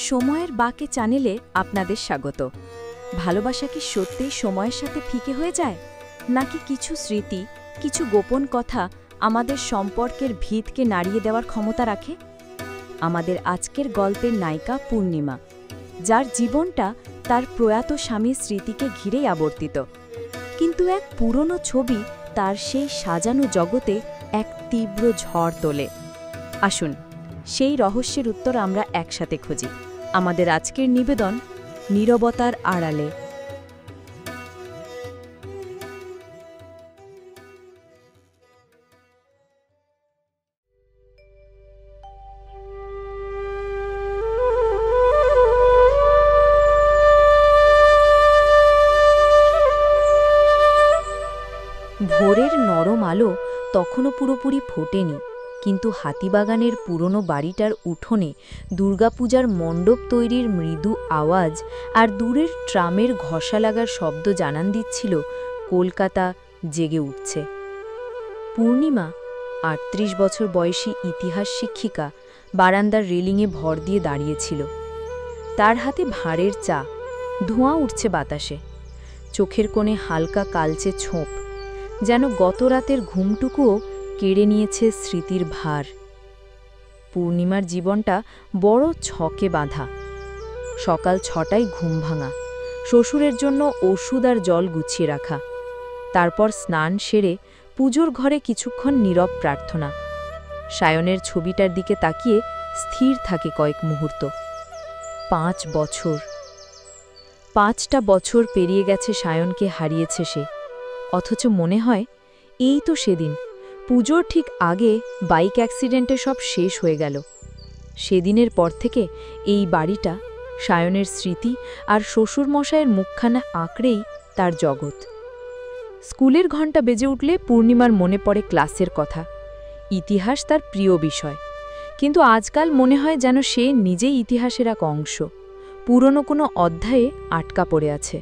সময়ের বাঁকে চ্যানেলে আপনাদের স্বাগত। ভালোবাসা কি সত্যিই সময়ের সাথে ফিকে হয়ে যায়, নাকি কিছু স্মৃতি, কিছু গোপন কথা আমাদের সম্পর্কের ভিতকে নাড়িয়ে দেওয়ার ক্ষমতা রাখে? আমাদের আজকের গল্পের নায়িকা পূর্ণিমা, যার জীবনটা তার প্রয়াত স্বামীর স্মৃতিকে ঘিরেই আবর্তিত। কিন্তু এক পুরনো ছবি তার সেই সাজানো জগতে এক তীব্র ঝড় তোলে। আসুন, সেই রহস্যের উত্তর আমরা একসাথে খুঁজি। আমাদের আজকের নিবেদন, নীরবতার আড়ালে। ভোরের নরম আলো তখনও পুরোপুরি ফোটেনি, কিন্তু হাতিবাগানের পুরনো বাড়িটার উঠোনে দুর্গাপূজার মণ্ডপ তৈরির মৃদু আওয়াজ আর দূরের ট্রামের ঘষা লাগার শব্দ জানান দিচ্ছিল কলকাতা জেগে উঠছে। পূর্ণিমা, ৩৮ বছর বয়সী ইতিহাস শিক্ষিকা, বারান্দার রেলিংয়ে ভর দিয়ে দাঁড়িয়েছিল। তার হাতে ভাঁড়ের চা, ধোঁয়া উঠছে বাতাসে। চোখের কোণে হালকা কালচে ছোপ, যেন গত রাতের ঘুমটুকুও কেড়ে নিয়েছে স্মৃতির ভার। পূর্ণিমার জীবনটা বড় ছকে বাঁধা। সকাল ৬টায় ঘুম ভাঙা, শ্বশুরের জন্য ওষুধ আর জল গুছিয়ে রাখা, তারপর স্নান সেরে পুজোর ঘরে কিছুক্ষণ নীরব প্রার্থনা। সায়নের ছবিটার দিকে তাকিয়ে স্থির থাকে কয়েক মুহূর্ত। ৫ বছর, ৫টা বছর পেরিয়ে গেছে সায়নকে হারিয়েছে সে। অথচ মনে হয় এই তো সেদিন, পুজোর ঠিক আগে বাইক অ্যাক্সিডেন্টে সব শেষ হয়ে গেল। সেদিনের পর থেকে এই বাড়িটা, সায়নের স্মৃতি আর শ্বশুরমশায়ের মুখখানা আঁকড়েই তার জগৎ। স্কুলের ঘণ্টা বেজে উঠলে পূর্ণিমার মনে পড়ে ক্লাসের কথা। ইতিহাস তার প্রিয় বিষয়, কিন্তু আজকাল মনে হয় যেন সে নিজেই ইতিহাসের এক অংশ, পুরনো কোনো অধ্যায়ে আটকা পড়ে আছে।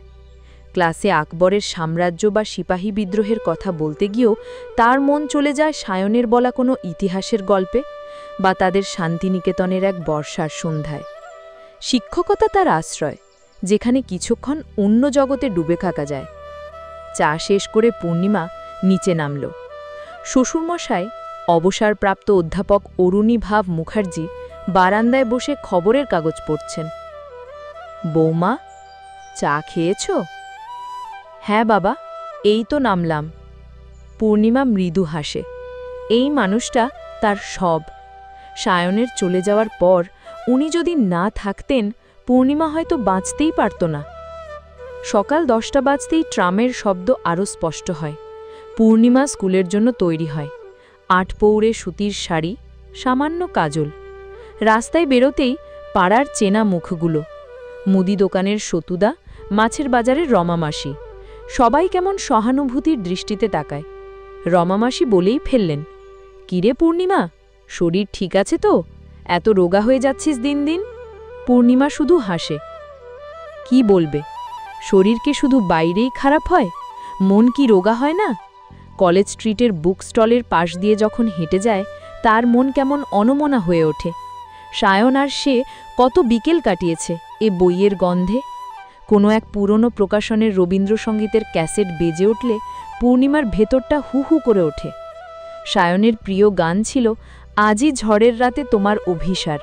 ক্লাসে আকবরের সাম্রাজ্য বা সিপাহী বিদ্রোহের কথা বলতে গিয়েও তার মন চলে যায় সায়নের বলা কোনো ইতিহাসের গল্পে, বা তাদের শান্তিনিকেতনের এক বর্ষার সন্ধ্যায়। শিক্ষকতা তার আশ্রয়, যেখানে কিছুক্ষণ অন্য জগতে ডুবে থাকা যায়। চা শেষ করে পূর্ণিমা নিচে নামল। শ্বশুরমশাই, অবসরপ্রাপ্ত অধ্যাপক অরুণীভাব মুখার্জি, বারান্দায় বসে খবরের কাগজ পড়ছেন। বৌমা, চা খেয়েছ? হ্যাঁ বাবা, এই তো নামলাম। পূর্ণিমা মৃদু হাসে। এই মানুষটা তার সব। সায়নের চলে যাওয়ার পর উনি যদি না থাকতেন, পূর্ণিমা হয়তো বাঁচতেই পারত না। সকাল 10টা বাজতেই ট্রামের শব্দ আরও স্পষ্ট হয়। পূর্ণিমা স্কুলের জন্য তৈরি হয়। ৮ পৌরে সুতির শাড়ি, সামান্য কাজল। রাস্তায় বেরোতেই পাড়ার চেনা মুখগুলো, মুদি দোকানের সতুদা, মাছের বাজারের রমামাসি, সবাই কেমন সহানুভূতির দৃষ্টিতে তাকায়। রমামাসি বলেই ফেললেন, কিরে পূর্ণিমা, শরীর ঠিক আছে তো? এত রোগা হয়ে যাচ্ছিস দিন দিন। পূর্ণিমা শুধু হাসে। কি বলবে, শরীর কি শুধু বাইরেই খারাপ হয়, মন কি রোগা হয় না? কলেজ স্ট্রিটের বুক স্টলের পাশ দিয়ে যখন হেঁটে যায়, তার মন কেমন অনমনা হয়ে ওঠে। সায়ন আর সে কত বিকেল কাটিয়েছে এ বইয়ের গন্ধে। কোনো এক পুরনো প্রকাশনের রবীন্দ্রসঙ্গীতের ক্যাসেট বেজে উঠলে পূর্ণিমার ভেতরটা হু হু করে ওঠে। সায়নের প্রিয় গান ছিল আজই ঝড়ের রাতে তোমার অভিসার।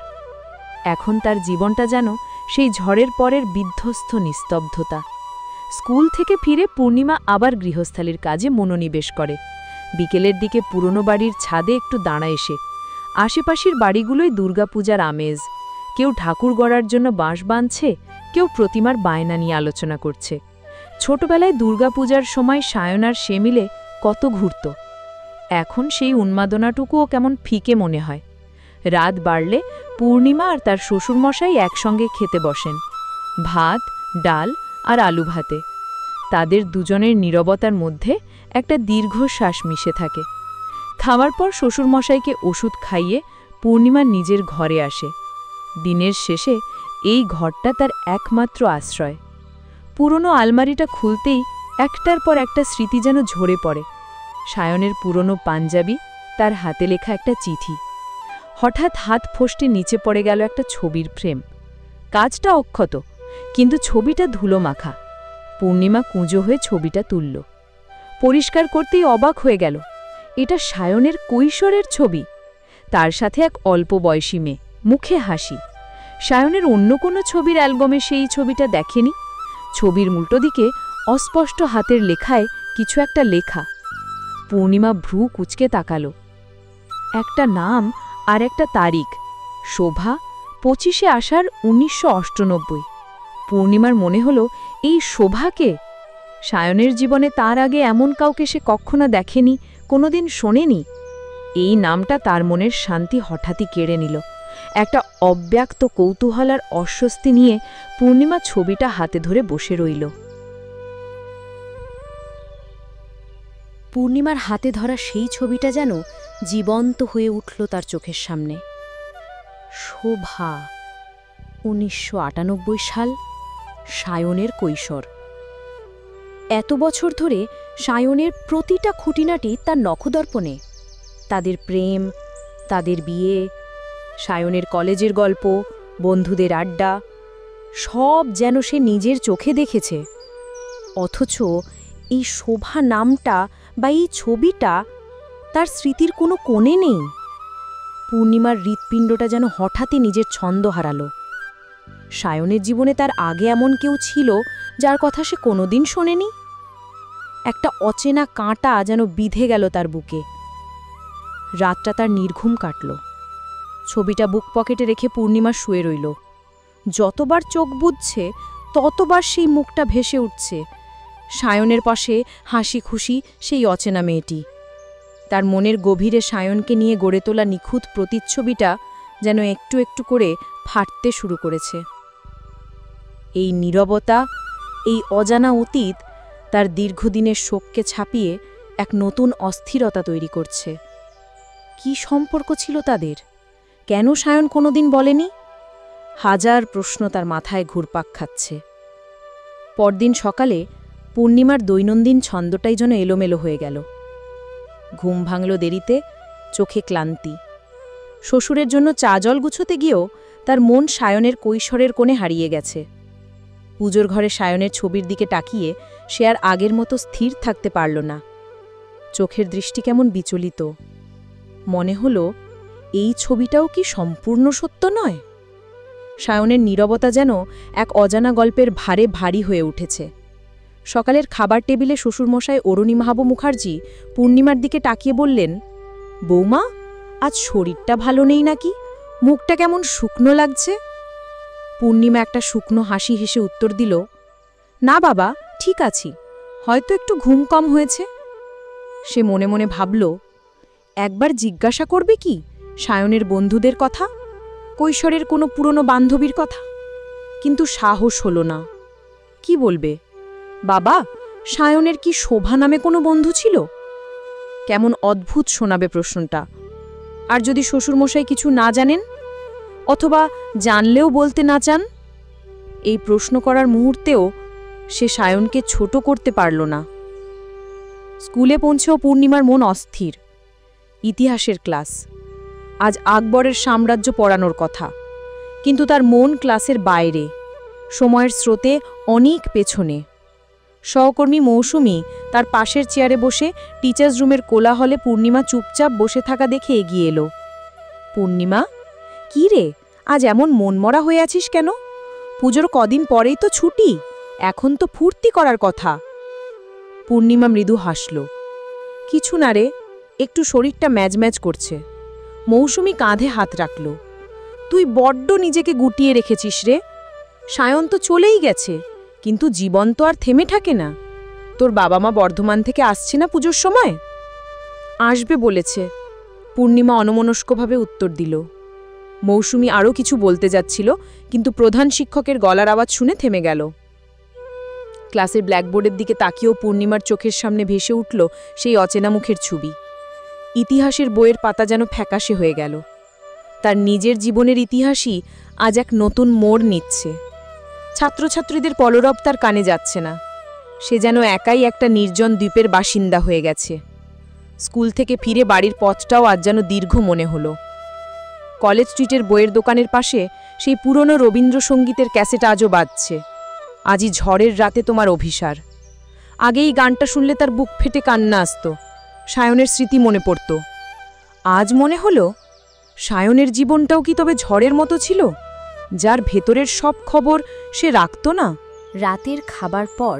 এখন তার জীবনটা যেন সেই ঝড়ের পরের বিধ্বস্ত নিস্তব্ধতা। স্কুল থেকে ফিরে পূর্ণিমা আবার গৃহস্থালির কাজে মনোনিবেশ করে। বিকেলের দিকে পুরনো বাড়ির ছাদে একটু দাঁড়ায় এসে। আশেপাশের বাড়িগুলোই দুর্গাপূজার আমেজ। কেউ ঠাকুর গড়ার জন্য বাঁশ বাঁধছে, কেউ প্রতিমার বায়না নিয়ে আলোচনা করছে। ছোটবেলায় দুর্গাপূজার সময় সায়ন আর সে মিলে কত ঘুরত। এখন সেই উন্মাদনাটুকুও কেমন ফিকে মনে হয়। রাত বাড়লে পূর্ণিমা আর তার শ্বশুরমশাই একসঙ্গে খেতে বসেন, ভাত, ডাল আর আলু ভাতে। তাদের দুজনের নীরবতার মধ্যে একটা দীর্ঘশ্বাস মিশে থাকে। খাওয়ার পর শ্বশুরমশাইকে ওষুধ খাইয়ে পূর্ণিমা নিজের ঘরে আসে। দিনের শেষে এই ঘরটা তার একমাত্র আশ্রয়। পুরনো আলমারিটা খুলতেই একটার পর একটা স্মৃতি যেন ঝরে পড়ে। সায়নের পুরনো পাঞ্জাবি, তার হাতে লেখা একটা চিঠি। হঠাৎ হাত ফসকে নিচে পড়ে গেল একটা ছবির ফ্রেম। কাজটা অক্ষত, কিন্তু ছবিটা ধুলো মাখা। পূর্ণিমা কুঁজো হয়ে ছবিটা তুলল। পরিষ্কার করতেই অবাক হয়ে গেল, এটা সায়নের কৈশোরের ছবি। তার সাথে এক অল্প বয়সী মেয়ে, মুখে হাসি। সায়নের অন্য কোনো ছবির অ্যালবামে সেই ছবিটা দেখেনি। ছবির উল্টো দিকে অস্পষ্ট হাতের লেখায় কিছু একটা লেখা। পূর্ণিমা ভ্রু কুঁচকে তাকালো। একটা নাম আর একটা তারিখ, শোভা, 25শে আষাঢ় 1998। পূর্ণিমার মনে হলো, এই শোভাকে? সায়নের জীবনে তার আগে এমন কাউকে সে কখনো দেখেনি, কোনোদিন শোনেনি। এই নামটা তার মনের শান্তি হঠাৎই কেড়ে নিল। একটা অব্যক্ত কৌতূহল আর অস্বস্তি নিয়ে পূর্ণিমা ছবিটা হাতে ধরে বসে রইল। পূর্ণিমার হাতে ধরা সেই ছবিটা যেন জীবন্ত হয়ে উঠল তার চোখের সামনে। শোভা, 1998 সাল, সায়নের কৈশোর। এত বছর ধরে সায়নের প্রতিটা খুঁটিনাটি তার নখদর্পণে। তাদের প্রেম, তাদের বিয়ে, সায়নের কলেজের গল্প, বন্ধুদের আড্ডা, সব যেন সে নিজের চোখে দেখেছে। অথচ এই শোভা নামটা বা এই ছবিটা তার স্মৃতির কোনো কোণে নেই। পূর্ণিমার হৃৎপিণ্ডটা যেন হঠাৎই নিজের ছন্দ হারালো। সায়নের জীবনে তার আগে এমন কেউ ছিল যার কথা সে কোনোদিন শোনেনি। একটা অচেনা কাঁটা যেন বিঁধে গেল তার বুকে। রাতটা তার নির্ঘুম কাটল। ছবিটা বুক পকেটে রেখে পূর্ণিমা শুয়ে রইল। যতবার চোখ বুজছে ততবার সেই মুখটা ভেসে উঠছে, সায়নের পাশে হাসি খুশি সেই অচেনা মেয়েটি। তার মনের গভীরে সায়নকে নিয়ে গড়ে তোলা নিখুঁত প্রতিচ্ছবিটা যেন একটু একটু করে ফাটতে শুরু করেছে। এই নীরবতা, এই অজানা অতীত তার দীর্ঘদিনের শোককে ছাপিয়ে এক নতুন অস্থিরতা তৈরি করছে। কি সম্পর্ক ছিল তাদের? কেন সায়ন কোনোদিন বলেনি? হাজার প্রশ্ন তার মাথায় ঘুরপাক খাচ্ছে। পরদিন সকালে পূর্ণিমার দৈনন্দিন ছন্দটাই যেন এলোমেলো হয়ে গেল। ঘুম ভাঙল দেরিতে, চোখে ক্লান্তি। শ্বশুরের জন্য চা জল গুছোতে গিয়েও তার মন সায়নের কৈশোরের কোণে হারিয়ে গেছে। পুজোর ঘরে সায়নের ছবির দিকে তাকিয়ে সে আর আগের মতো স্থির থাকতে পারল না। চোখের দৃষ্টি কেমন বিচলিত। মনে হল, এই ছবিটাও কি সম্পূর্ণ সত্য নয়? সায়নের নীরবতা যেন এক অজানা গল্পের ভারে ভারী হয়ে উঠেছে। সকালের খাবার টেবিলে শ্বশুরমশাই অরুণিমাহাবু মুখার্জি পূর্ণিমার দিকে তাকিয়ে বললেন, বৌমা, আজ শরীরটা ভালো নেই নাকি? মুখটা কেমন শুকনো লাগছে। পূর্ণিমা একটা শুকনো হাসি হেসে উত্তর দিল, না বাবা, ঠিক আছি, হয়তো একটু ঘুম কম হয়েছে। সে মনে মনে ভাবল, একবার জিজ্ঞাসা করবে কি সায়নের বন্ধুদের কথা, কৈশোরের কোনো পুরনো বান্ধবীর কথা? কিন্তু সাহস হল না। কি বলবে? বাবা, সায়নের কি শোভা নামে কোনো বন্ধু ছিল? কেমন অদ্ভুত শোনাবে প্রশ্নটা। আর যদি শ্বশুরমশাই কিছু না জানেন, অথবা জানলেও বলতে না চান? এই প্রশ্ন করার মুহূর্তেও সে সায়নকে ছোট করতে পারল না। স্কুলে পৌঁছেও পূর্ণিমার মন অস্থির। ইতিহাসের ক্লাস, আজ আকবরের সাম্রাজ্য পড়ানোর কথা, কিন্তু তার মন ক্লাসের বাইরে, সময়ের স্রোতে অনেক পেছনে। সহকর্মী মৌসুমী তার পাশের চেয়ারে বসে টিচার্স রুমের কোলাহলে পূর্ণিমা চুপচাপ বসে থাকা দেখে এগিয়ে এলো। পূর্ণিমা, কি রে, আজ এমন মনমরা হয়ে আছিস কেন? পুজোর কদিন পরেই তো ছুটি, এখন তো ফুর্তি করার কথা। পূর্ণিমা মৃদু হাসল। কিছু না রে, একটু শরীরটা ম্যাজম্যাজ করছে। মৌসুমী কাঁধে হাত রাখল। তুই বড্ড নিজেকে গুটিয়ে রেখেছিস রে। সায়ন তো চলেই গেছে, কিন্তু জীবন তো আর থেমে থাকে না। তোর বাবা মা বর্ধমান থেকে আসছে না পুজোর সময়? আসবে বলেছে, পূর্ণিমা অনমনস্কভাবে উত্তর দিল। মৌসুমী আরও কিছু বলতে যাচ্ছিল, কিন্তু প্রধান শিক্ষকের গলার আওয়াজ শুনে থেমে গেল। ক্লাসের ব্ল্যাকবোর্ডের দিকে তাকিয়েও পূর্ণিমার চোখের সামনে ভেসে উঠল সেই অচেনা মুখের ছবি। ইতিহাসের বইয়ের পাতা যেন ফ্যাকাশে হয়ে গেল। তার নিজের জীবনের ইতিহাসই আজ এক নতুন মোড় নিচ্ছে। ছাত্রছাত্রীদের পলরব তার কানে যাচ্ছে না। সে যেন একাই একটা নির্জন দ্বীপের বাসিন্দা হয়ে গেছে। স্কুল থেকে ফিরে বাড়ির পথটাও আজ যেন দীর্ঘ মনে হলো। কলেজ স্ট্রিটের বইয়ের দোকানের পাশে সেই পুরনো রবীন্দ্রসঙ্গীতের ক্যাসেট আজও বাজছে। আজই ঝড়ের রাতে তোমার অভিসার। আগেই গানটা শুনলে তার বুক ফেটে কান্না আসত, সায়নের স্মৃতি মনে পড়ত। আজ মনে হলো সায়নের জীবনটাও কি তবে ঝড়ের মতো ছিল, যার ভেতরের সব খবর সে রাখত না? রাতের খাবার পর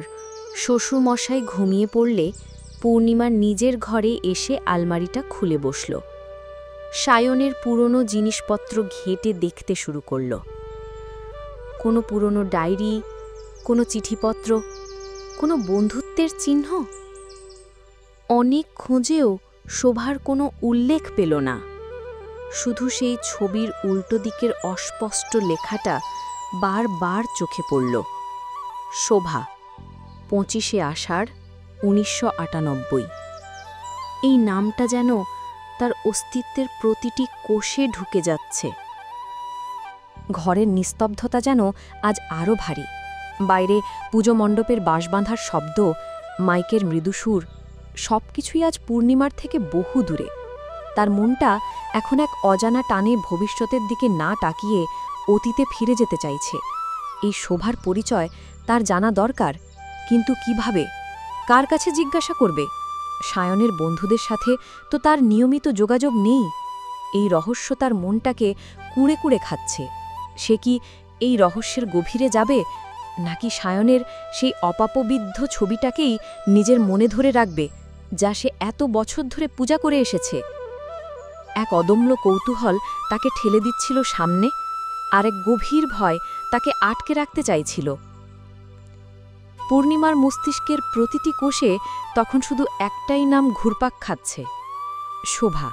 শ্বশুরমশাই ঘুমিয়ে পড়লে পূর্ণিমা নিজের ঘরে এসে আলমারিটা খুলে বসল। সায়নের পুরনো জিনিসপত্র ঘেঁটে দেখতে শুরু করল। কোনো পুরনো ডায়েরি, কোনো চিঠিপত্র, কোনো বন্ধুত্বের চিহ্ন। অনেক খোঁজেও শোভার কোনো উল্লেখ পেল না। শুধু সেই ছবির উল্টো দিকের অস্পষ্ট লেখাটা বারবার চোখে পড়ল। শোভা, 25শে আষাঢ় 1998। এই নামটা যেন তার অস্তিত্বের প্রতিটি কোষে ঢুকে যাচ্ছে। ঘরের নিস্তব্ধতা যেন আজ আরও ভারী। বাইরে পুজো মণ্ডপের বাঁশবাঁধার শব্দ, মাইকের মৃদুসুর, সব কিছুই আজ পূর্ণিমার থেকে বহু দূরে। তার মনটা এখন এক অজানা টানে ভবিষ্যতের দিকে না তাকিয়ে অতীতে ফিরে যেতে চাইছে। এই শোভার পরিচয় তার জানা দরকার, কিন্তু কিভাবে, কার কাছে জিজ্ঞাসা করবে? সায়নের বন্ধুদের সাথে তো তার নিয়মিত যোগাযোগ নেই। এই রহস্য তার মনটাকে কুঁড়ে কুঁড়ে খাচ্ছে। সে কি এই রহস্যের গভীরে যাবে, নাকি সায়নের সেই অপাপবিদ্ধ ছবিটাকেই নিজের মনে ধরে রাখবে, যা সে এত বছর ধরে পূজা করে এসেছে? এক অদম্য কৌতূহল তাকে ঠেলে দিচ্ছিল সামনে, আর এক গভীর ভয় তাকে আটকে রাখতে চাইছিল। পূর্ণিমার মস্তিষ্কের প্রতিটি কোষে তখন শুধু একটাই নাম ঘুরপাক খাচ্ছে, শোভা।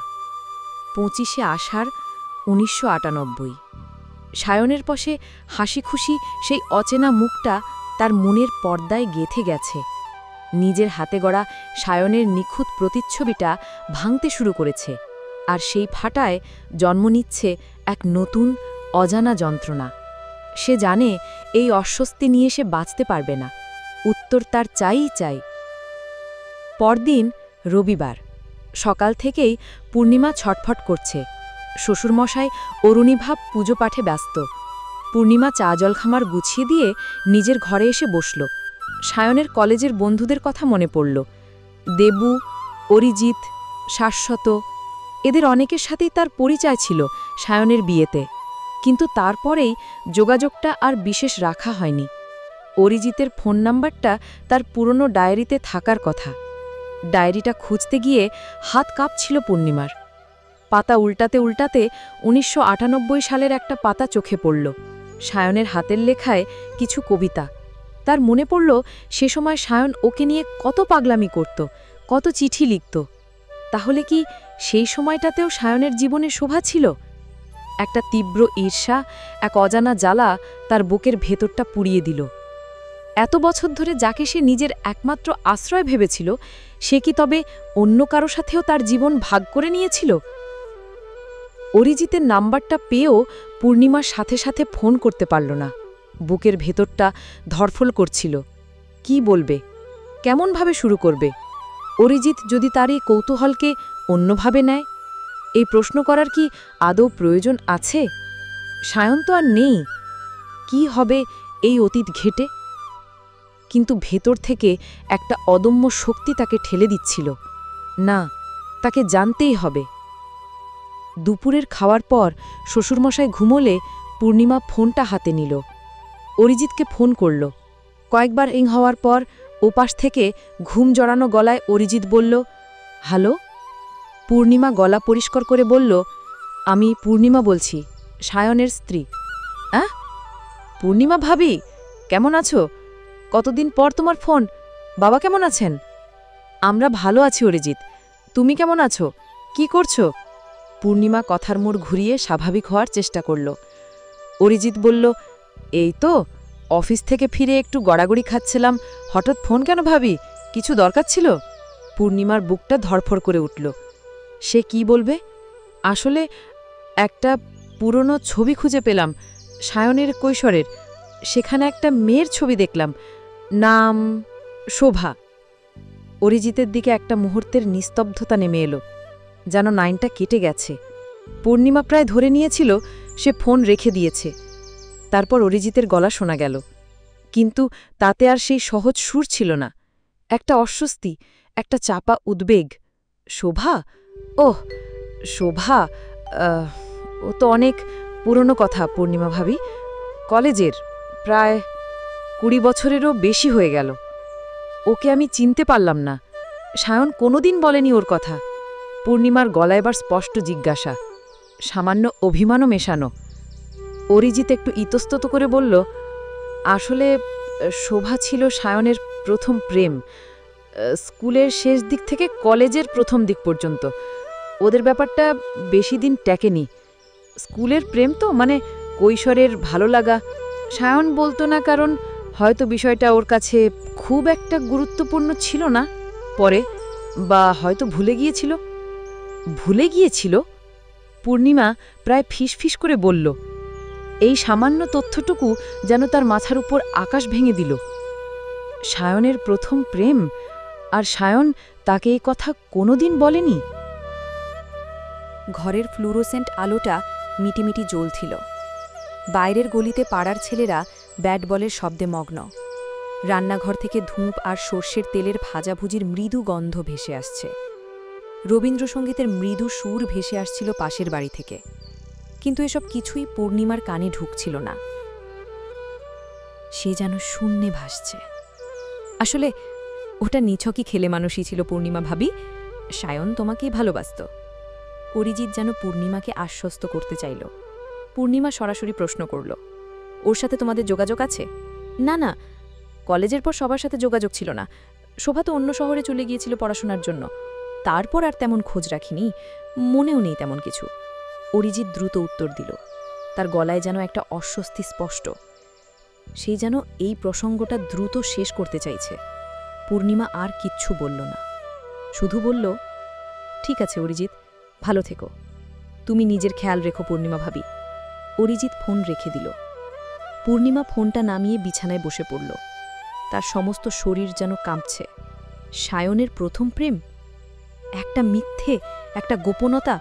25শে আষাঢ় 1998। সায়নের পাশে হাসি খুশি সেই অচেনা মুখটা তার মনের পর্দায় গেঁথে গেছে। নিজের হাতে গড়া সায়নের নিখুঁত প্রতিচ্ছবিটা ভাঙতে শুরু করেছে, আর সেই ফাটায় জন্ম নিচ্ছে এক নতুন অজানা যন্ত্রণা। সে জানে এই অস্বস্তি নিয়ে সে বাঁচতে পারবে না। উত্তর তার চাইই চাই। পরদিন রবিবার সকাল থেকেই পূর্ণিমা ছটফট করছে। শ্বশুরমশাই অরুণীভাব পুজো পাঠে ব্যস্ত। পূর্ণিমা চা জলখামার গুছিয়ে দিয়ে নিজের ঘরে এসে বসল। সায়নের কলেজের বন্ধুদের কথা মনে পড়ল। দেবু, অরিজিৎ, শাশ্বত, এদের অনেকের সাথেই তার পরিচয় ছিল সায়নের বিয়েতে, কিন্তু তারপরেই যোগাযোগটা আর বিশেষ রাখা হয়নি। অরিজিতের ফোন নাম্বারটা তার পুরনো ডায়েরিতে থাকার কথা। ডায়েরিটা খুঁজতে গিয়ে হাত কাঁপছিল পূর্ণিমার। পাতা উল্টাতে উল্টাতে 1998 সালের একটা পাতা চোখে পড়ল। সায়নের হাতের লেখায় কিছু কবিতা। তার মনে পড়ল সে সময় সায়ন ওকে নিয়ে কত পাগলামি করত, কত চিঠি লিখত। তাহলে কি সেই সময়টাতেও সায়নের জীবনে শোভা ছিল? একটা তীব্র ঈর্ষা, এক অজানা জ্বালা তার বুকের ভেতরটা পুড়িয়ে দিল। এত বছর ধরে যাকে সে নিজের একমাত্র আশ্রয় ভেবেছিল, সে কি তবে অন্য কারো সাথেও তার জীবন ভাগ করে নিয়েছিল? অরিজিতের নাম্বারটা পেয়েও পূর্ণিমার সাথে সাথে ফোন করতে পারল না। বুকের ভেতরটা ধরফল করছিল। কি বলবে, কেমনভাবে শুরু করবে? অরিজিৎ যদি তার এই কৌতূহলকে অন্যভাবে নেয়? এই প্রশ্ন করার কি আদৌ প্রয়োজন আছে? সায়ন তো আর নেই। কি হবে এই অতীত ঘেটে? কিন্তু ভেতর থেকে একটা অদম্য শক্তি তাকে ঠেলে দিচ্ছিল, না, তাকে জানতেই হবে। দুপুরের খাওয়ার পর শ্বশুরমশাই ঘুমোলে পূর্ণিমা ফোনটা হাতে নিল। অরিজিৎকে ফোন করল। কয়েকবার রিং হওয়ার পর ওপাশ থেকে ঘুম জড়ানো গলায় অরিজিৎ বলল, হ্যালো। পূর্ণিমা গলা পরিষ্কার করে বলল, আমি পূর্ণিমা বলছি, সায়নের স্ত্রী। পূর্ণিমা ভাবি, কেমন আছো? কতদিন পর তোমার ফোন। বাবা কেমন আছেন? আমরা ভালো আছি অরিজিৎ, তুমি কেমন আছো? কি করছো? পূর্ণিমা কথার মোড় ঘুরিয়ে স্বাভাবিক হওয়ার চেষ্টা করল। অরিজিৎ বলল, এই তো অফিস থেকে ফিরে একটু গড়াগড়ি খাচ্ছিলাম, হঠাৎ ফোন কেন ভাবি? কিছু দরকার ছিল? পূর্ণিমার বুকটা ধরফর করে উঠল। সে কি বলবে? আসলে একটা পুরনো ছবি খুঁজে পেলাম, সায়নের কৈশোরের। সেখানে একটা মেয়ের ছবি দেখলাম, নাম শোভা। অরিজিতের দিকে একটা মুহূর্তের নিস্তব্ধতা নেমে এলো, যেন লাইনটা কেটে গেছে। পূর্ণিমা প্রায় ধরে নিয়েছিল সে ফোন রেখে দিয়েছে, তারপর অরিজিতের গলা শোনা গেল, কিন্তু তাতে আর সেই সহজ সুর ছিল না। একটা অস্বস্তি, একটা চাপা উদ্বেগ। শোভা? ওহ, শোভা। ও তো অনেক পুরনো কথা পূর্ণিমা ভাবি, কলেজের, প্রায় 20 বছরেরও বেশি হয়ে গেল। ওকে আমি চিনতে পারলাম না। সায়ন কোনোদিন বলেনি ওর কথা। পূর্ণিমার গলায় এবার স্পষ্ট জিজ্ঞাসা, সামান্য অভিমানও মেশানো। অরিজিৎ একটু ইতস্তত করে বলল, আসলে শোভা ছিল সায়নের প্রথম প্রেম, স্কুলের শেষ দিক থেকে কলেজের প্রথম দিক পর্যন্ত। ওদের ব্যাপারটা বেশি দিন টেকেনি। স্কুলের প্রেম তো, মানে কৈশোরের ভালো লাগা। সায়ন বলতো না, কারণ হয়তো বিষয়টা ওর কাছে খুব একটা গুরুত্বপূর্ণ ছিল না। পরে বা হয়তো ভুলে গিয়েছিল। ভুলে গিয়েছিল? পূর্ণিমা প্রায় ফিসফিস করে বলল। এই সামান্য তথ্যটুকু যেন তার মাথার উপর আকাশ ভেঙে দিল। সায়নের প্রথম প্রেম, আর সায়ন তাকে এই কথা কোনোদিন বলেনি। ঘরের ফ্লুরোসেন্ট আলোটা মিটিমিটি জ্বলছিল। বাইরের গলিতে পাড়ার ছেলেরা ব্যাট বলের শব্দে মগ্ন। রান্নাঘর থেকে ধূপ আর সর্ষের তেলের ভাজাভুজির মৃদু গন্ধ ভেসে আসছে। রবীন্দ্রসঙ্গীতের মৃদু সুর ভেসে আসছিল পাশের বাড়ি থেকে, কিন্তু এসব কিছুই পূর্ণিমার কানে ঢুকছিল না। সে যেন শূন্যে ভাসছে। আসলে ওটা নিছকই খেলে মানুষই ছিল পূর্ণিমা ভাবি। সায়ন তোমাকেই ভালোবাসত। অরিজিৎ যেন পূর্ণিমাকে আশ্বস্ত করতে চাইল। পূর্ণিমা সরাসরি প্রশ্ন করল, ওর সাথে তোমাদের যোগাযোগ আছে? না না, কলেজের পর সবার সাথে যোগাযোগ ছিল না। শোভা তো অন্য শহরে চলে গিয়েছিল পড়াশোনার জন্য। তারপর আর তেমন খোঁজ রাখিনি, মনেও নেই তেমন কিছু। অরিজিৎ দ্রুত উত্তর দিল, তার গলায় যেন একটা অস্বস্তি স্পষ্ট। সেই যেন এই প্রসঙ্গটা দ্রুত শেষ করতে চাইছে। পূর্ণিমা আর কিচ্ছু বলল না, শুধু বলল, ঠিক আছে অরিজিৎ, ভালো থেকো। তুমি নিজের খেয়াল রেখো পূর্ণিমা ভাবি। অরিজিৎ ফোন রেখে দিল। পূর্ণিমা ফোনটা নামিয়ে বিছানায় বসে পড়ল। তার সমস্ত শরীর যেন কাঁপছে। সায়নের প্রথম প্রেম, একটা মিথ্যে, একটা গোপনতা।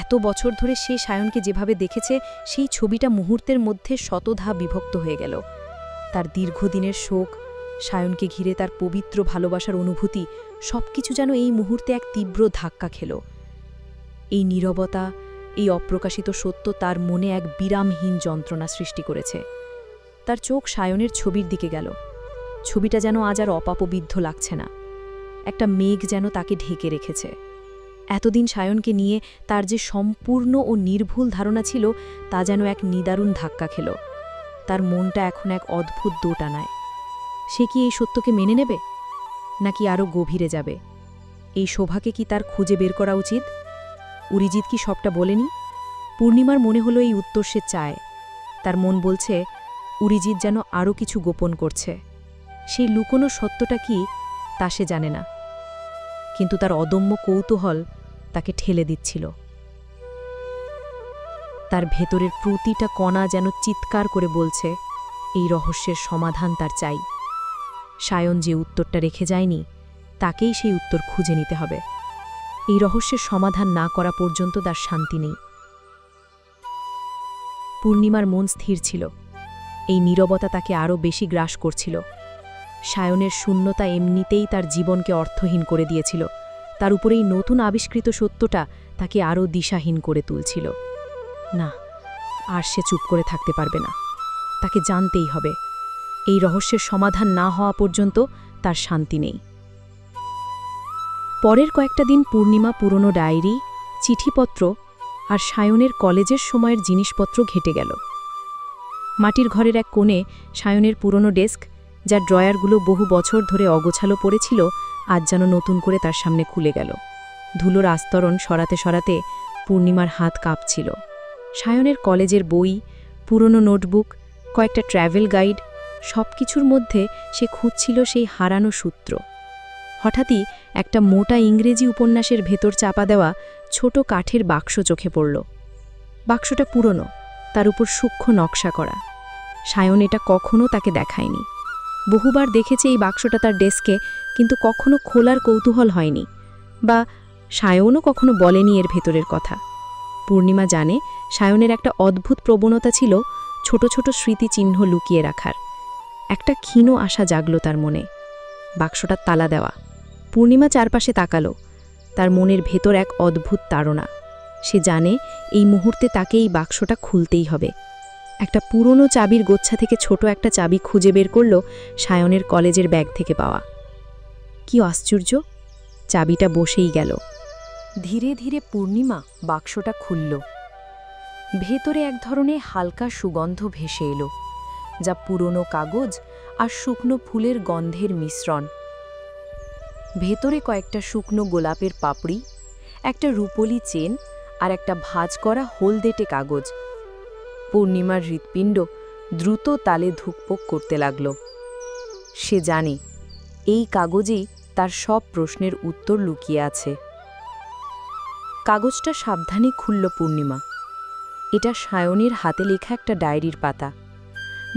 এত বছর ধরে সে সায়নকে যেভাবে দেখেছে, সেই ছবিটা মুহূর্তের মধ্যে শতধা বিভক্ত হয়ে গেল। তার দীর্ঘদিনের শোক, সায়নকে ঘিরে তার পবিত্র ভালোবাসার অনুভূতি, সবকিছু যেন এই মুহূর্তে এক তীব্র ধাক্কা খেল। এই নীরবতা, এই অপ্রকাশিত সত্য তার মনে এক বিরামহীন যন্ত্রণা সৃষ্টি করেছে। তার চোখ সায়নের ছবির দিকে গেল। ছবিটা যেন আজ আর অপাপবিদ্ধ লাগছে না। একটা মেঘ যেন তাকে ঢেকে রেখেছে। এতদিন সায়নকে নিয়ে তার যে সম্পূর্ণ ও নির্ভুল ধারণা ছিল, তা যেন এক নিদারুণ ধাক্কা খেল। তার মনটা এখন এক অদ্ভুত দোটানায়। সে কি এই সত্যকে মেনে নেবে, নাকি আরও গভীরে যাবে? এই শোভাকে কি তার খুঁজে বের করা উচিত? অরিজিৎ কি সবটা বলেনি? পূর্ণিমার মনে হলো এই উত্তর সে চায়। তার মন বলছে অরিজিৎ যেন আরও কিছু গোপন করছে। সেই লুকোনো সত্যটা কি তা সে জানে না, কিন্তু তার অদম্য কৌতূহল তাকে ঠেলে দিচ্ছিল। তার ভেতরের প্রতিটা কণা যেন চিৎকার করে বলছে, এই রহস্যের সমাধান তার চাই। সায়ন যে উত্তরটা রেখে যায়নি, তাকেই সেই উত্তর খুঁজে নিতে হবে। এই রহস্যের সমাধান না করা পর্যন্ত তার শান্তি নেই। পূর্ণিমার মন স্থির ছিল। এই নীরবতা তাকে আরও বেশি গ্রাস করছিল। সায়নের শূন্যতা এমনিতেই তার জীবনকে অর্থহীন করে দিয়েছিল। তার উপরে এই নতুন আবিষ্কৃত সত্যটা তাকে আরও দিশাহীন করে তুলছিল। না, আর সে চুপ করে থাকতে পারবে না। তাকে জানতেই হবে। এই রহস্যের সমাধান না হওয়া পর্যন্ত তার শান্তি নেই। পরের কয়েকটা দিন পূর্ণিমা পুরনো ডায়েরি, চিঠিপত্র আর সায়নের কলেজের সময়ের জিনিসপত্র ঘেটে গেল। মাটির ঘরের এক কোণে সায়নের পুরনো ডেস্ক, যার ড্রয়ারগুলো বহু বছর ধরে অগোছালো পড়েছিল, আজ যেন নতুন করে তার সামনে খুলে গেল। ধুলোর আস্তরণ সরাতে সরাতে পূর্ণিমার হাত কাঁপছিল। সায়নের কলেজের বই, পুরনো নোটবুক, কয়েকটা ট্র্যাভেল গাইড, সবকিছুর মধ্যে সে খুঁজছিল সেই হারানো সূত্র। হঠাৎই একটা মোটা ইংরেজি উপন্যাসের ভেতর চাপা দেওয়া ছোট কাঠের বাক্স চোখে পড়ল। বাক্সটা পুরনো, তার উপর সূক্ষ্ম নকশা করা। সায়ন এটা কখনো তাকে দেখায়নি। বহুবার দেখেছে এই বাক্সটা তার ডেস্কে, কিন্তু কখনো খোলার কৌতূহল হয়নি, বা সায়নও কখনো বলেনি এর ভেতরের কথা। পূর্ণিমা জানে সায়নের একটা অদ্ভুত প্রবণতা ছিল ছোট ছোট স্মৃতিচিহ্ন লুকিয়ে রাখার। একটা ক্ষীণ আশা জাগল তার মনে। বাক্সটার তালা দেওয়া। পূর্ণিমা চারপাশে তাকালো। তার মনের ভেতর এক অদ্ভুত তাড়না। সে জানে এই মুহূর্তে তাকে এই বাক্সটা খুলতেই হবে। একটা পুরনো চাবির গোচ্ছা থেকে ছোট একটা চাবি খুঁজে বের করল সায়নের কলেজের ব্যাগ থেকে পাওয়া। কি আশ্চর্য! চাবিটা বসেই গেল। ধীরে ধীরে পূর্ণিমা বাক্সটা খুলল। ভেতরে এক ধরনের হালকা সুগন্ধ ভেসে এলো, যা পুরনো কাগজ আর শুকনো ফুলের গন্ধের মিশ্রণ। ভেতরে কয়েকটা শুকনো গোলাপের পাপড়ি, একটা রূপোলি চেন আর একটা ভাঁজ করা হলদেটে কাগজ। পূর্ণিমার হৃৎপিণ্ড দ্রুত তালে ধুকপুক করতে লাগল। সে জানে এই কাগজেই তার সব প্রশ্নের উত্তর লুকিয়ে আছে। কাগজটা সাবধানে খুলল পূর্ণিমা। এটা সায়নের হাতে লেখা একটা ডায়েরির পাতা,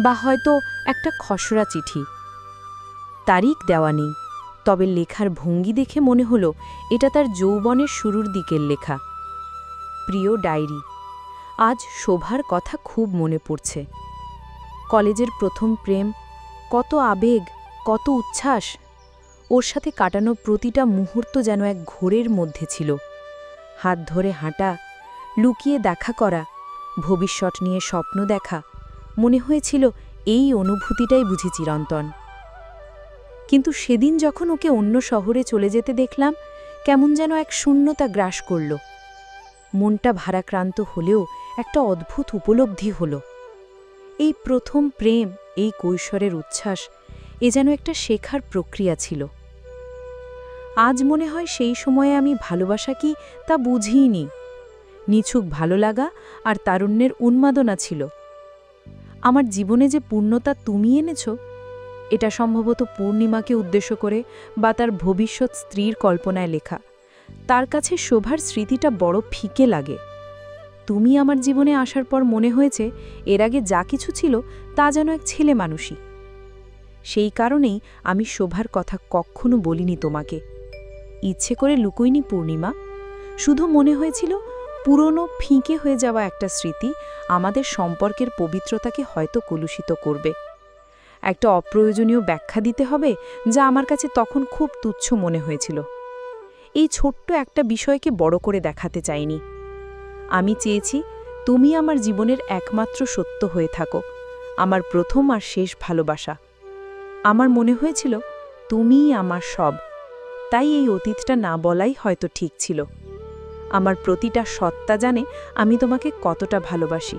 বা হয়তো একটা খসড়া চিঠি। তারিখ দেওয়া নেই, তবে লেখার ভঙ্গি দেখে মনে হলো এটা তার যৌবনের শুরুর দিকের লেখা। প্রিয় ডায়েরি, আজ শোভার কথা খুব মনে পড়ছে। কলেজের প্রথম প্রেম, কত আবেগ, কত উচ্ছ্বাস! ওর সাথে কাটানো প্রতিটা মুহূর্ত যেন এক ঘোরের মধ্যে ছিল। হাত ধরে হাঁটা, লুকিয়ে দেখা করা, ভবিষ্যৎ নিয়ে স্বপ্ন দেখা, মনে হয়েছিল এই অনুভূতিটাই বুঝি চিরন্তন। কিন্তু সেদিন যখন ওকে অন্য শহরে চলে যেতে দেখলাম, কেমন যেন এক শূন্যতা গ্রাস করল। মনটা ভারাক্রান্ত হলেও একটা অদ্ভুত উপলব্ধি হল। এই প্রথম প্রেম, এই কৈশোরের উচ্ছ্বাস, এ যেন একটা শেখার প্রক্রিয়া ছিল। আজ মনে হয় সেই সময়ে আমি ভালোবাসা কি তা বুঝিইনি। নিছক ভালো লাগা আর তারুণ্যের উন্মাদনা ছিল। আমার জীবনে যে পূর্ণতা তুমি এনেছ, এটা সম্ভবত পূর্ণিমাকে উদ্দেশ্য করে বা তার ভবিষ্যৎ স্ত্রীর কল্পনায় লেখা। তার কাছে শোভার স্মৃতিটা বড় ফিকে লাগে। তুমি আমার জীবনে আসার পর মনে হয়েছে এর আগে যা কিছু ছিল তা যেন এক ছেলে মানুষই। সেই কারণেই আমি শোভার কথা কখনো বলিনি তোমাকে। ইচ্ছে করে লুকোইনি পূর্ণিমা। শুধু মনে হয়েছিল পুরনো ফিকে হয়ে যাওয়া একটা স্মৃতি আমাদের সম্পর্কের পবিত্রতাকে হয়তো কলুষিত করবে। একটা অপ্রয়োজনীয় ব্যাখ্যা দিতে হবে যা আমার কাছে তখন খুব তুচ্ছ মনে হয়েছিল। এই ছোট্ট একটা বিষয়কে বড় করে দেখাতে চাইনি। আমি চেয়েছি তুমি আমার জীবনের একমাত্র সত্য হয়ে থাকো, আমার প্রথম আর শেষ ভালোবাসা। আমার মনে হয়েছিল তুমিই আমার সব, তাই এই অতীতটা না বলাই হয়তো ঠিক ছিল। আমার প্রতিটা সত্তা জানে আমি তোমাকে কতটা ভালোবাসি।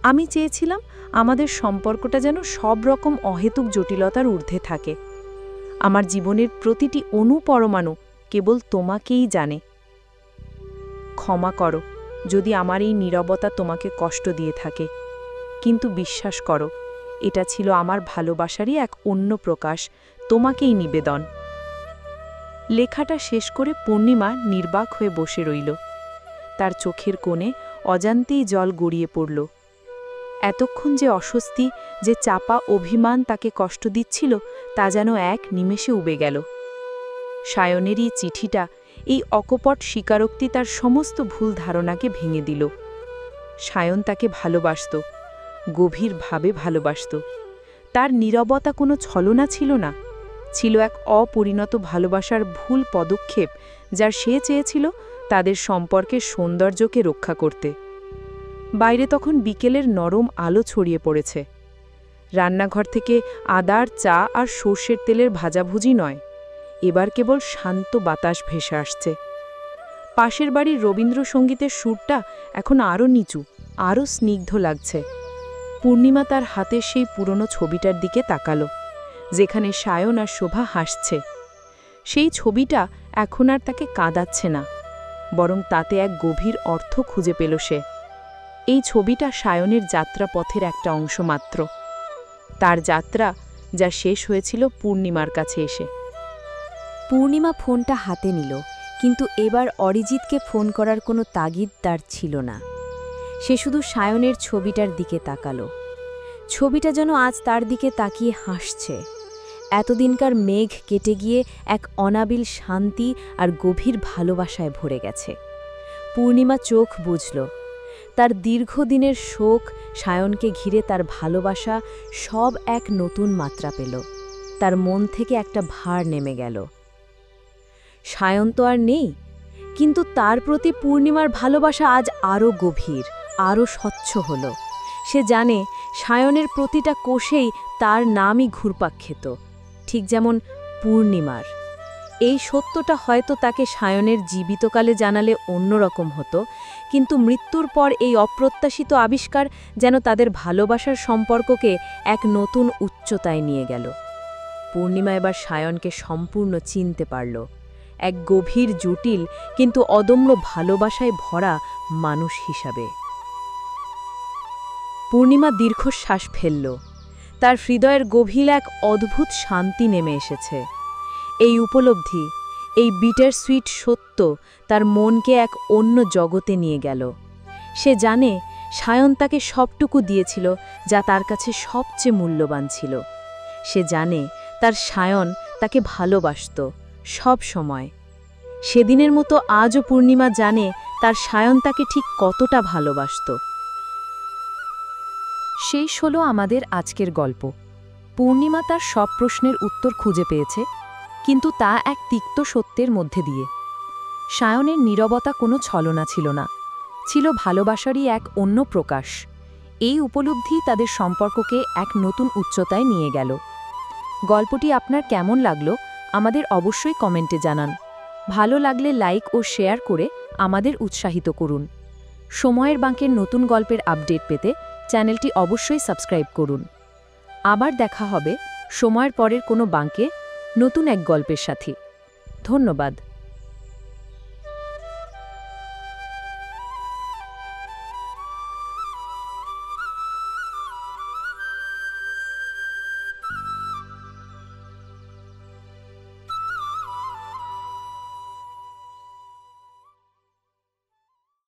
আমি চেয়েছিলাম আমাদের সম্পর্কটা যেন সব রকম অহেতুক জটিলতার ঊর্ধ্বে থাকে। আমার জীবনের প্রতিটি অণু-পরমাণু কেবল তোমাকেই জানে। ক্ষমা করো যদি আমার এই নীরবতা তোমাকে কষ্ট দিয়ে থাকে, কিন্তু বিশ্বাস করো এটা ছিল আমার ভালোবাসারই এক অন্য প্রকাশ, তোমাকেই নিবেদন। লেখাটা শেষ করে পূর্ণিমা নির্বাক হয়ে বসে রইল। তার চোখের কোণে অজান্তেই জল গড়িয়ে পড়ল। এতক্ষণ যে অস্বস্তি, যে চাপা অভিমান তাকে কষ্ট দিচ্ছিল, তা যেন এক নিমেষে উবে গেল। সায়নের এই চিঠিটা, এই অকপট স্বীকারোক্তি তার সমস্ত ভুল ধারণাকে ভেঙে দিল। সায়ন তাকে ভালোবাসত, গভীরভাবে ভালোবাসত। তার নীরবতা কোনো ছলনা ছিল না, ছিল এক অপরিণত ভালোবাসার ভুল পদক্ষেপ, যার সে চেয়েছিল তাদের সম্পর্কের সৌন্দর্যকে রক্ষা করতে। বাইরে তখন বিকেলের নরম আলো ছড়িয়ে পড়েছে। রান্নাঘর থেকে আদার চা আর সর্ষের তেলের ভাজাভুজি নয়, এবার কেবল শান্ত বাতাস ভেসে আসছে। পাশের বাড়ির রবীন্দ্রসঙ্গীতের সুরটা এখন আরও নিচু, আরও স্নিগ্ধ লাগছে। পূর্ণিমা তার হাতের সেই পুরনো ছবিটার দিকে তাকালো, যেখানে সায়ন আর শোভা হাসছে। সেই ছবিটা এখন আর তাকে কাঁদাচ্ছে না, বরং তাতে এক গভীর অর্থ খুঁজে পেল সে। এই ছবিটা সায়নের যাত্রাপথের একটা অংশ মাত্র, তার যাত্রা যা শেষ হয়েছিল পূর্ণিমার কাছে এসে। পূর্ণিমা ফোনটা হাতে নিল, কিন্তু এবার অরিজিৎকে ফোন করার কোনো তাগিদ তার ছিল না। সে শুধু সায়নের ছবিটার দিকে তাকালো। ছবিটা যেন আজ তার দিকে তাকিয়ে হাসছে। এতদিনকার মেঘ কেটে গিয়ে এক অনাবিল শান্তি আর গভীর ভালোবাসায় ভরে গেছে। পূর্ণিমা চোখ বুঝল। তার দীর্ঘদিনের শোক, সায়নকে ঘিরে তার ভালোবাসা সব এক নতুন মাত্রা পেল। তার মন থেকে একটা ভার নেমে গেল। সায়ন তো আর নেই, কিন্তু তার প্রতি পূর্ণিমার ভালোবাসা আজ আরও গভীর, আরও স্বচ্ছ হল। সে জানে সায়নের প্রতিটা কোষেই তার নামই ঘুরপাক খেত, ঠিক যেমন পূর্ণিমার। এই সত্যটা হয়তো তাকে সায়নের জীবিতকালে জানালে অন্যরকম হতো, কিন্তু মৃত্যুর পর এই অপ্রত্যাশিত আবিষ্কার যেন তাদের ভালোবাসার সম্পর্ককে এক নতুন উচ্চতায় নিয়ে গেল। পূর্ণিমা এবার সায়নকে সম্পূর্ণ চিনতে পারল, এক গভীর জটিল কিন্তু অদম্য ভালোবাসায় ভরা মানুষ হিসাবে। পূর্ণিমা দীর্ঘশ্বাস ফেলল। তার হৃদয়ের গভীর এক অদ্ভুত শান্তি নেমে এসেছে। এই উপলব্ধি, এই বিটার সুইট সত্য তার মনকে এক অন্য জগতে নিয়ে গেল। সে জানে সায়ন তাকে সবটুকু দিয়েছিল যা তার কাছে সবচেয়ে মূল্যবান ছিল। সে জানে তার সায়ন তাকে ভালোবাসত সব সময়। সেদিনের মতো আজও পূর্ণিমা জানে তার সায়ন তাকে ঠিক কতটা ভালোবাসত। শেষ হলো আমাদের আজকের গল্প। পূর্ণিমা তার সব প্রশ্নের উত্তর খুঁজে পেয়েছে, কিন্তু তা এক তিক্ত সত্যের মধ্যে দিয়ে। সায়নের নীরবতা কোনো ছলনা ছিল না, ছিল ভালোবাসারই এক অন্য প্রকাশ। এই উপলব্ধি তাদের সম্পর্ককে এক নতুন উচ্চতায় নিয়ে গেল। গল্পটি আপনার কেমন লাগলো আমাদের অবশ্যই কমেন্টে জানান। ভালো লাগলে লাইক ও শেয়ার করে আমাদের উৎসাহিত করুন। সময়ের বাঁকের নতুন গল্পের আপডেট পেতে চ্যানেলটি অবশ্যই সাবস্ক্রাইব করুন। আবার দেখা হবে সময়ের পরের কোনো বাঁকে নতুন এক গল্পের সাথে। ধন্যবাদ।